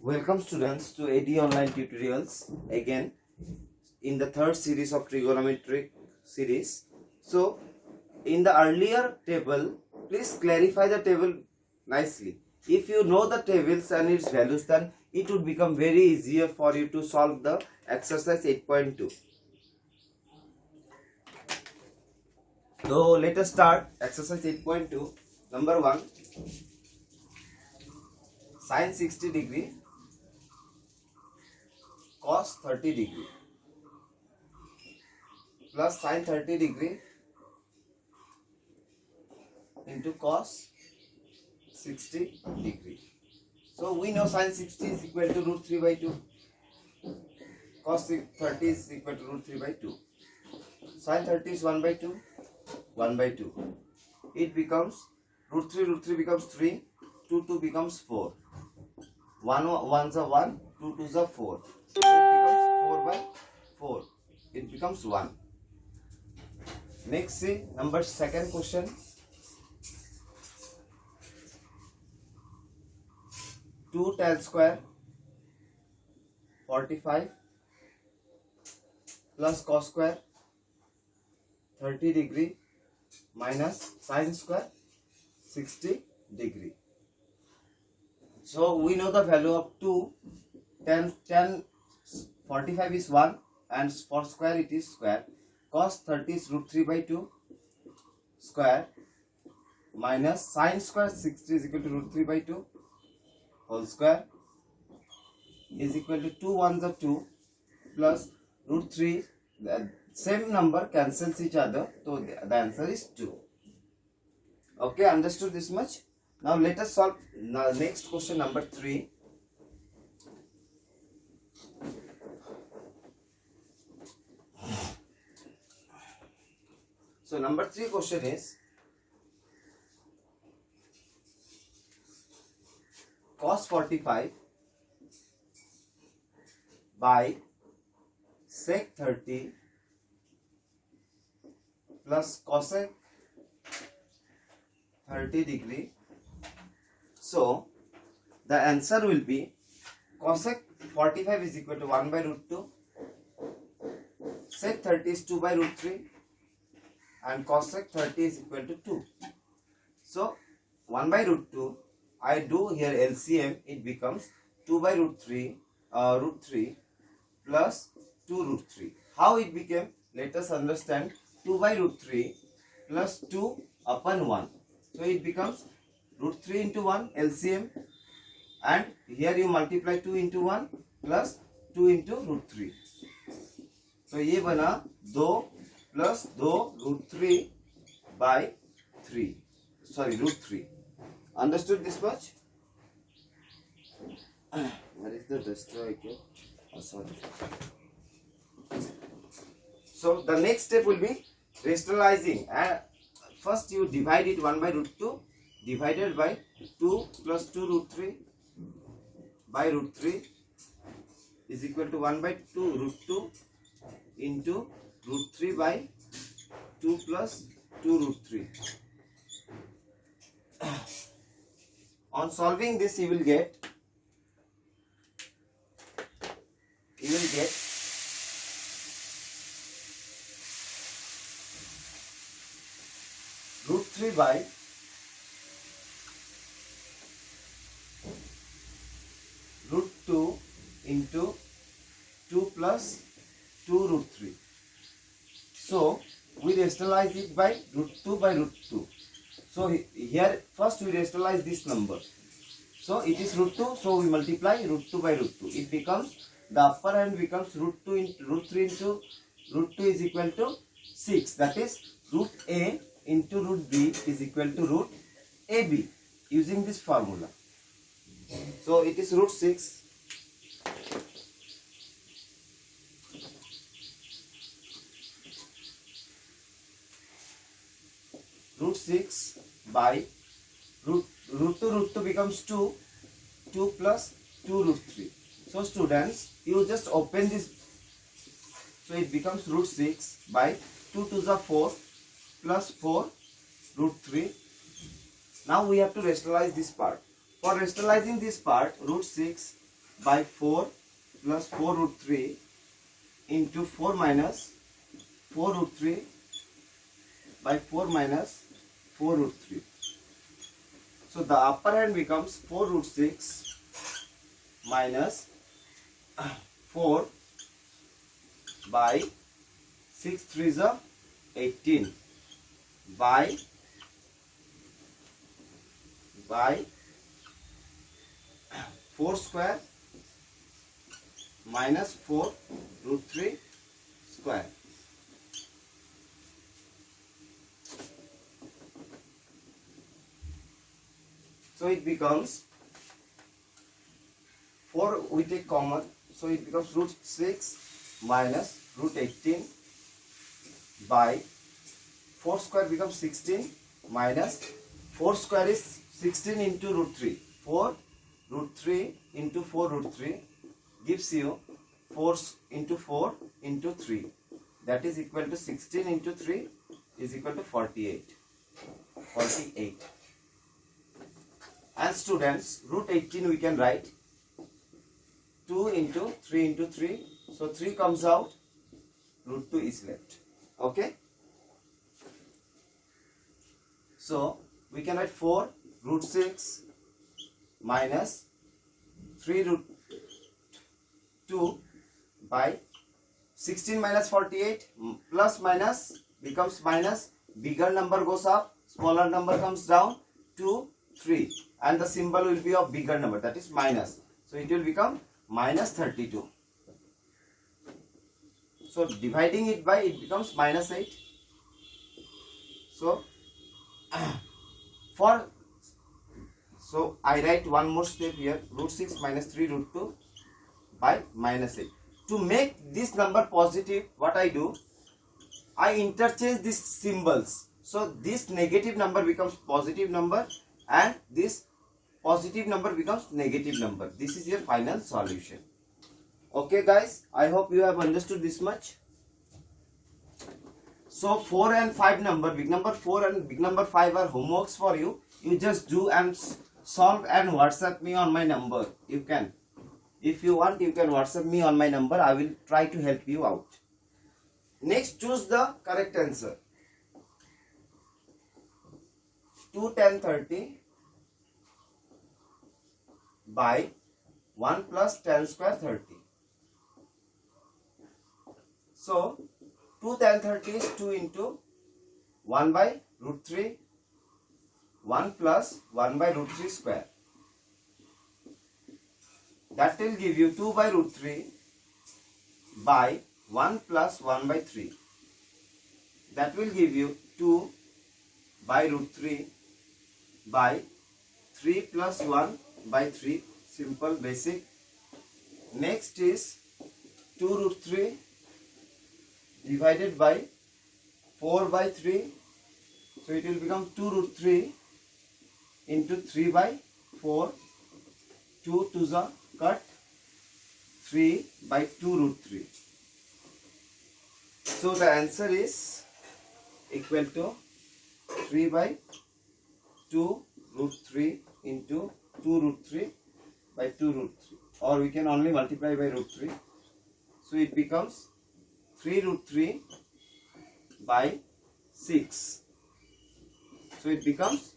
Welcome students to AD Online Tutorials again in the third series of trigonometric series. So in the earlier table, please clarify the table nicely. If you know the tables and its values, then it would become very easier for you to solve the exercise 8.2. So let us start exercise 8.2. Number 1, sin 60 degree cos 30 degree plus sin 30 degree into cos 60 degree. So we know sin 60 is equal to root 3 by 2. Cos 30 is equal to root 3 by 2. Sin 30 is 1 by 2. 1 by 2. It becomes root 3 becomes 3. 2 becomes 4. 1 1s are 1. 2 2s are 4. So it becomes 4 by 4. It becomes 1. Next, see number second question. 2 tan square 45 plus cos square 30 degree minus sin square 60 degree. So we know the value of 2. Tan 45 is 1 and for square it is square. Cos 30 is root 3 by 2 square minus sin square 60 is equal to root 3 by 2 whole square is equal to 2 1s are 2 plus root 3. The same number cancels each other, so the answer is 2. Okay, understood this much? Now let us solve next question, number 3. So number 3 question is cos 45 by sec 30 plus cosec 30 degree. So the answer will be cosec 45 is equal to 1 by root 2, sec 30 is 2 by root 3 and cosec 30 is equal to 2. So 1 by root 2, I do here LCM, it becomes 2 by root 3 plus 2 root 3. How it became? Let us understand. 2 by root 3 plus 2 upon 1. So it becomes root 3 into 1 LCM, and here you multiply 2 into 1 plus 2 into root 3. So ये बना 2 plus 2 root 3 by 3. Sorry, root 3. Understood this much? Where is the destroy? Oh, sorry. So the next step will be rationalizing. First you divide it 1 by root 2 divided by 2 plus 2 root 3 by root 3 is equal to 1 by 2 root 2 into root 3 by 2 plus 2 root 3. On solving this you will get root 3 by root 2 into 2 plus 2 root 3. So we rationalize it by root 2 by root 2. So here first we rationalize this number. So it is root 2, so we multiply root 2 by root 2. It becomes, the upper hand becomes root 2 into root 3 into root 2 is equal to 6. That is root A into root B is equal to root AB using this formula. So it is root 6 root 6 by root 2 becomes 2 plus 2 root 3. So students, you just open this, so it becomes root 6 by 2 2s are 4 plus 4 root 3. Now we have to rationalize this part. For rationalizing this part, root 6 by 4 plus 4 root 3 into 4 minus 4 root 3 by 4 minus 4 root 3. So the upper hand becomes 4 root 6 minus 4 by 6 3s are 18 by 4 square minus 4 root 3 square. So it becomes 4 we take common, so it becomes root 6 minus root 18 by 4 square becomes 16 minus 4 square is 16 into root 3. 4 root 3 into 4 root 3 gives you 4 into 4 into 3. That is equal to 16 into 3 is equal to 48. 48. And students, root 18 we can write 2 into 3 into 3. So 3 comes out, root 2 is left. Okay. So we can write 4 root 6 minus 3 root 2 by 16 minus 48 plus minus becomes minus, bigger number goes up, smaller number comes down, 2, 3, and the symbol will be of bigger number, that is minus. So it will become minus 32. So dividing it by, it becomes minus 8. So so I write one more step here, root 6 minus 3 root 2 by minus 8. To make this number positive, what I do, I interchange these symbols. So this negative number becomes positive number and this positive number becomes negative number. This is your final solution. Okay guys, I hope you have understood this much. So 4 and 5 number, big number 4 and big number 5 are homeworks for you. You just do and solve and WhatsApp me on my number. You can. If you want, you can WhatsApp me on my number. I will try to help you out. Next, choose the correct answer. 2 tan 30 by 1 plus tan square 30. So 2 tan 30 is 2 into 1 by root 3, 1 plus 1 by root 3 square. That will give you 2 by root 3 by 1 plus 1 by 3. That will give you 2 by root 3 by 3 plus 1 by 3. Simple, basic. Next is 2 root 3 divided by 4 by 3. So it will become 2 root 3 into 3 by 4. 2 to the cut, 3 by 2 root 3. So the answer is equal to 3 by 2 root 3 into 2 root 3 by 2 root 3, or we can only multiply by root 3. So it becomes 3 root 3 by 6. So it becomes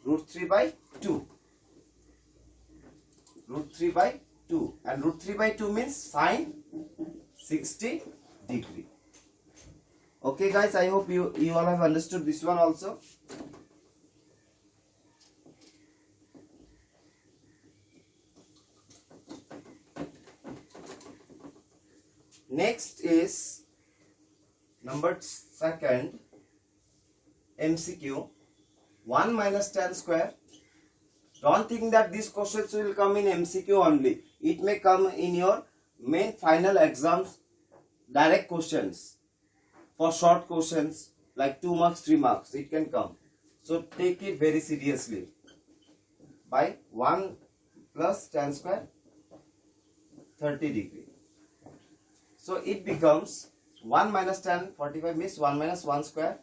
root 3 by 2. Root 3 by 2, and root 3 by 2 means sine 60 degree. Okay guys, I hope you all have understood this one also. Next is number 2nd MCQ, 1 minus tan square. Don't think that these questions will come in MCQ only. It may come in your main final exams, direct questions. For short questions like 2 marks, 3 marks, it can come. So take it very seriously. By 1 plus tan square 30 degree. So it becomes 1 minus tan 45 means 1 minus 1 square,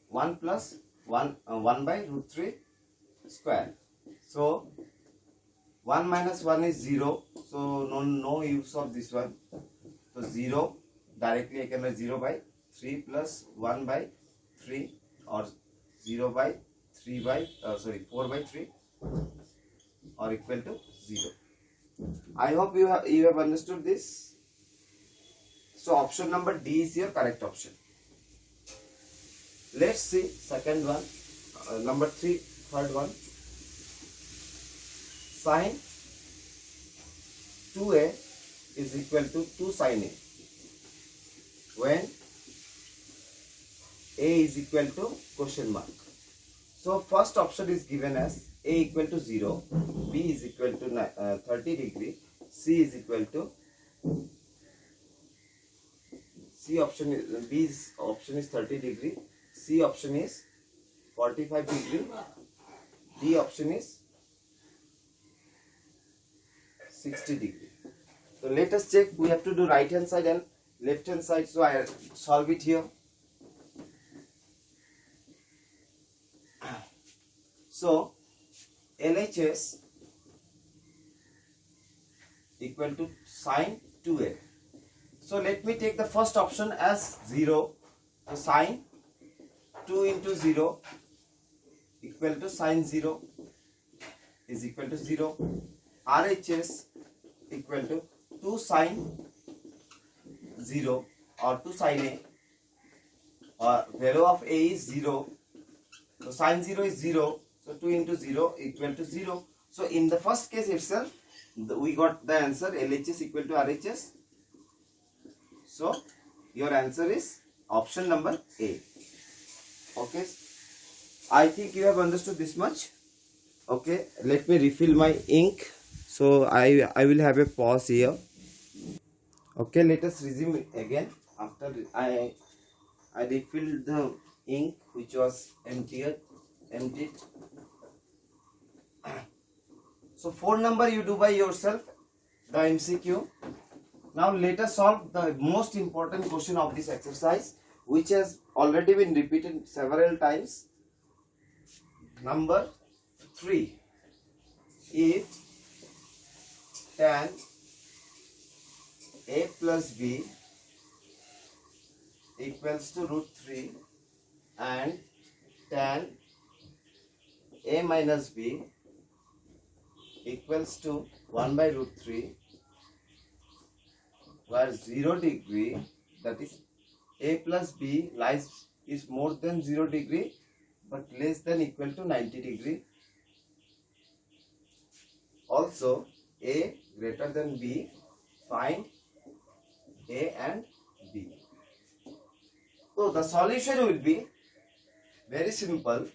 1 plus 1 by root 3 square. So 1 minus 1 is 0. So no use of this one. So 0 directly I can write 0 by 3 plus 1 by 3 or 0 by 3 by 4 by 3 or equal to 0. I hope you have understood this. So option number D is your correct option. Let's see second one, number 3, third one. Sine 2a is equal to 2 sine a when a is equal to question mark. So first option is given as a equal to 0, b is equal to 30 degree, c is equal to B's option is 30 degree, C option is 45 degree, D option is 60 degree. So let us check. We have to do right hand side and left hand side. So I solve it here. So LHS equal to sine 2a. So let me take the first option as 0. So sine 2 into 0 equal to sine 0 is equal to 0. RHS equal to 2 sine 0 or 2 sine a, value of a is 0. So sine 0 is 0. So 2 into 0 equal to 0. So in the first case itself, we got the answer LHS equal to RHS. So your answer is option number A. Okay. I think you have understood this much. Okay. Let me refill my ink. So I will have a pause here. Okay. Let us resume again. After I refilled the ink which was emptied. So 4 number you do by yourself, the MCQ. Now let us solve the most important question of this exercise, which has already been repeated several times. Number 3. If tan a plus b equals to root 3 and tan a minus b equals to 1 by root 3, where 0 degree, that is a plus b is more than 0 degree but less than equal to 90 degree. Also a greater than b, find a and b. So the solution will be very simple.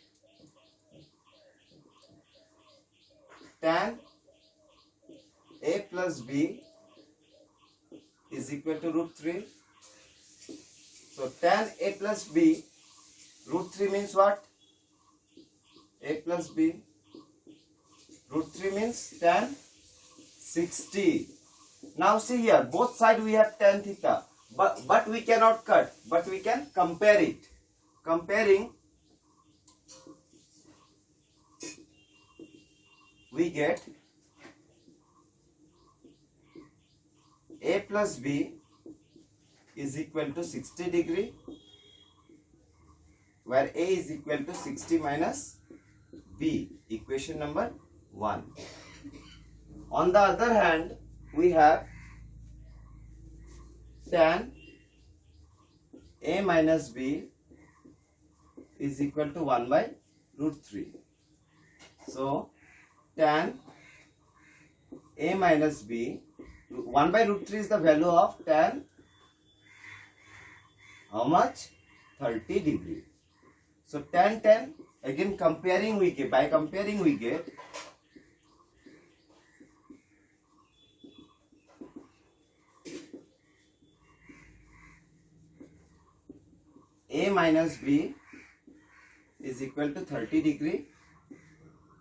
Tan a plus b is equal to root 3. So tan a plus b, root 3 means what? A plus b. Root 3 means tan 60. Now see here, both sides we have tan theta, but we cannot cut, but we can compare it. Comparing, we get a plus b is equal to 60 degree, where a is equal to 60 minus b, equation number 1. On the other hand, we have tan a minus b is equal to 1 by root 3. So tan a minus b, 1 by root 3 is the value of tan, how much? 30 degree. So tan, again comparing we get, by comparing we get a minus b is equal to 30 degree,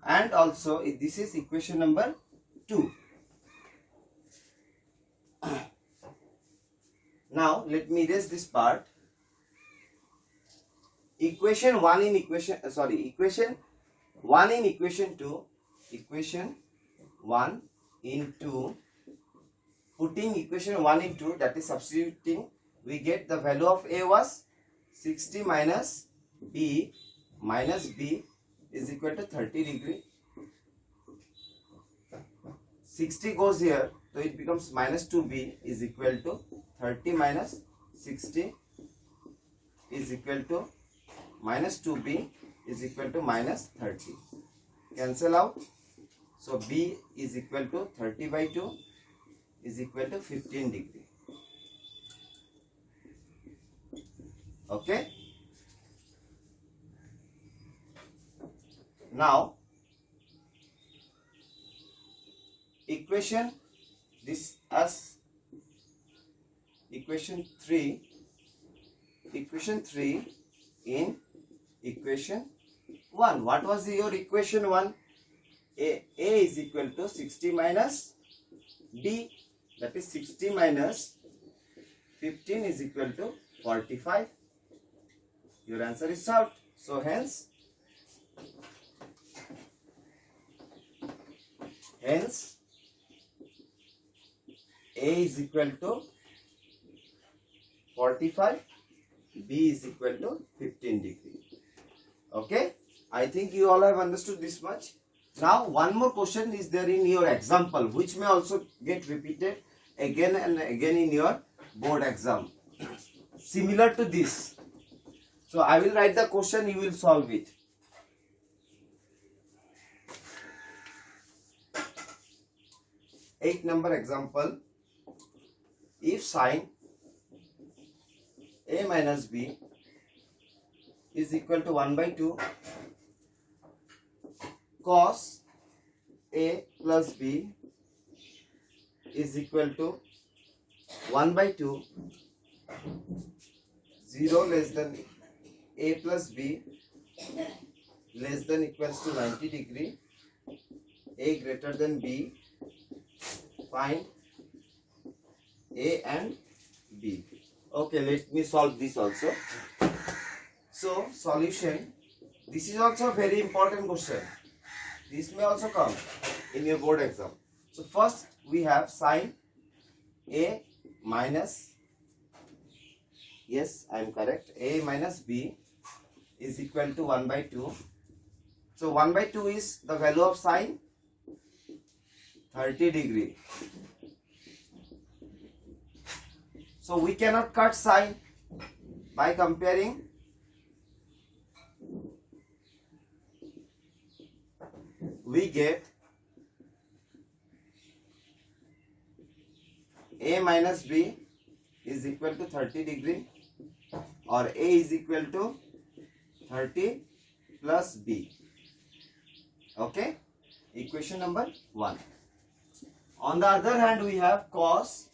and also this is equation number 2. Now let me erase this part. Equation 1 in equation 2 equation 1 into, putting equation 1 into, that is substituting, we get the value of A was 60 minus B is equal to 30 degree. 60 goes here, so it becomes minus 2B is equal to 30 minus 60 is equal to minus 2B is equal to minus 30. Cancel out. So B is equal to 30 by 2 is equal to 15 degree. Okay. Now equation, this as equation 3 in equation 1. What was your equation 1? A is equal to 60 minus B, that is 60 minus 15 is equal to 45. Your answer is solved. So hence A is equal to 45, B is equal to 15 degree. Okay, I think you all have understood this much. Now one more question is there in your example, which may also get repeated again and again in your board exam, similar to this. So I will write the question, you will solve it. Eight number example. If sine A minus B is equal to 1 by 2, cos A plus B is equal to 1 by 2, 0 less than A plus B less than equals to 90 degree, A greater than B, find A and B. Okay, let me solve this also. So solution, this is also a very important question. This may also come in your board exam. So first we have sine A minus, yes I am correct, A minus B is equal to 1 by 2. So 1 by 2 is the value of sine 30 degree. So we cannot cut sine by comparing. We get A minus B is equal to 30 degree, or A is equal to 30 plus B. Okay, equation number 1. On the other hand, we have cos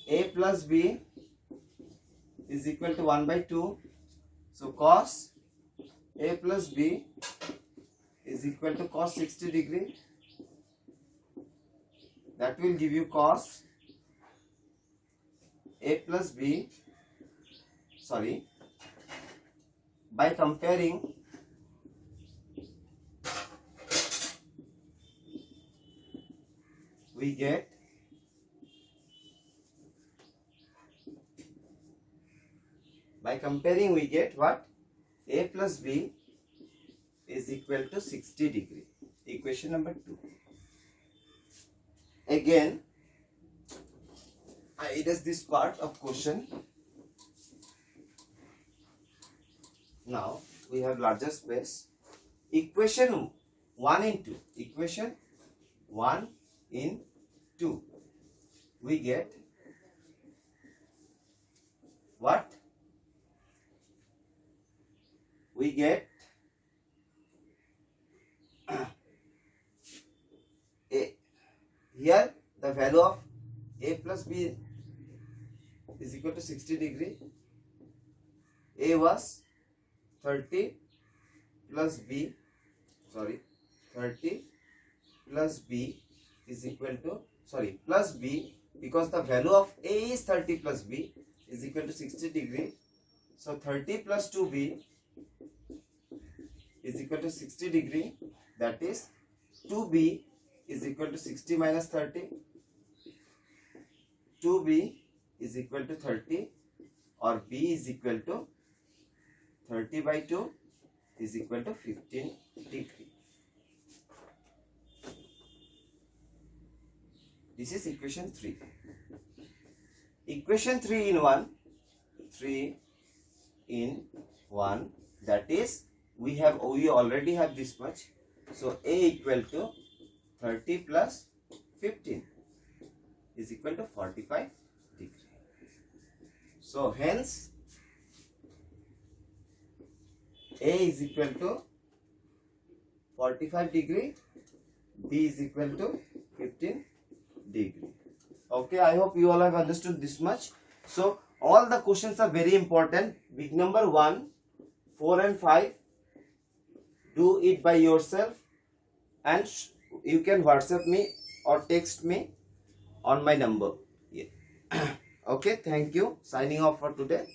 A plus B is equal to 1 by 2. So cos A plus B is equal to cos 60 degree. That will give you cos A plus B, sorry, by comparing we get what? A plus B is equal to 60 degree. Equation number 2. Again, it is this part of question. Now we have larger space. Equation 1 in 2. Equation 1 in 2. We get what? We get A. Here the value of A plus B is equal to 60 degree. A was 30 plus B, sorry, 30 plus B is equal to, sorry, plus B, because the value of A is 30 plus B is equal to 60 degree. So 30 plus 2B is equal to 60 degree, that is 2b is equal to 60 minus 30. 2b is equal to 30, or b is equal to 30 by 2 is equal to 15 degree. This is equation 3. Equation 3 in 1. 3 in 1, that is we already have this much. So a equal to 30 plus 15 is equal to 45 degree. So hence a is equal to 45 degree, b is equal to 15 degree. Okay, I hope you all have understood this much. So all the questions are very important. Big number 1, 4 and 5, do it by yourself, and you can WhatsApp me or text me on my number. Yeah. Okay, thank you. Signing off for today.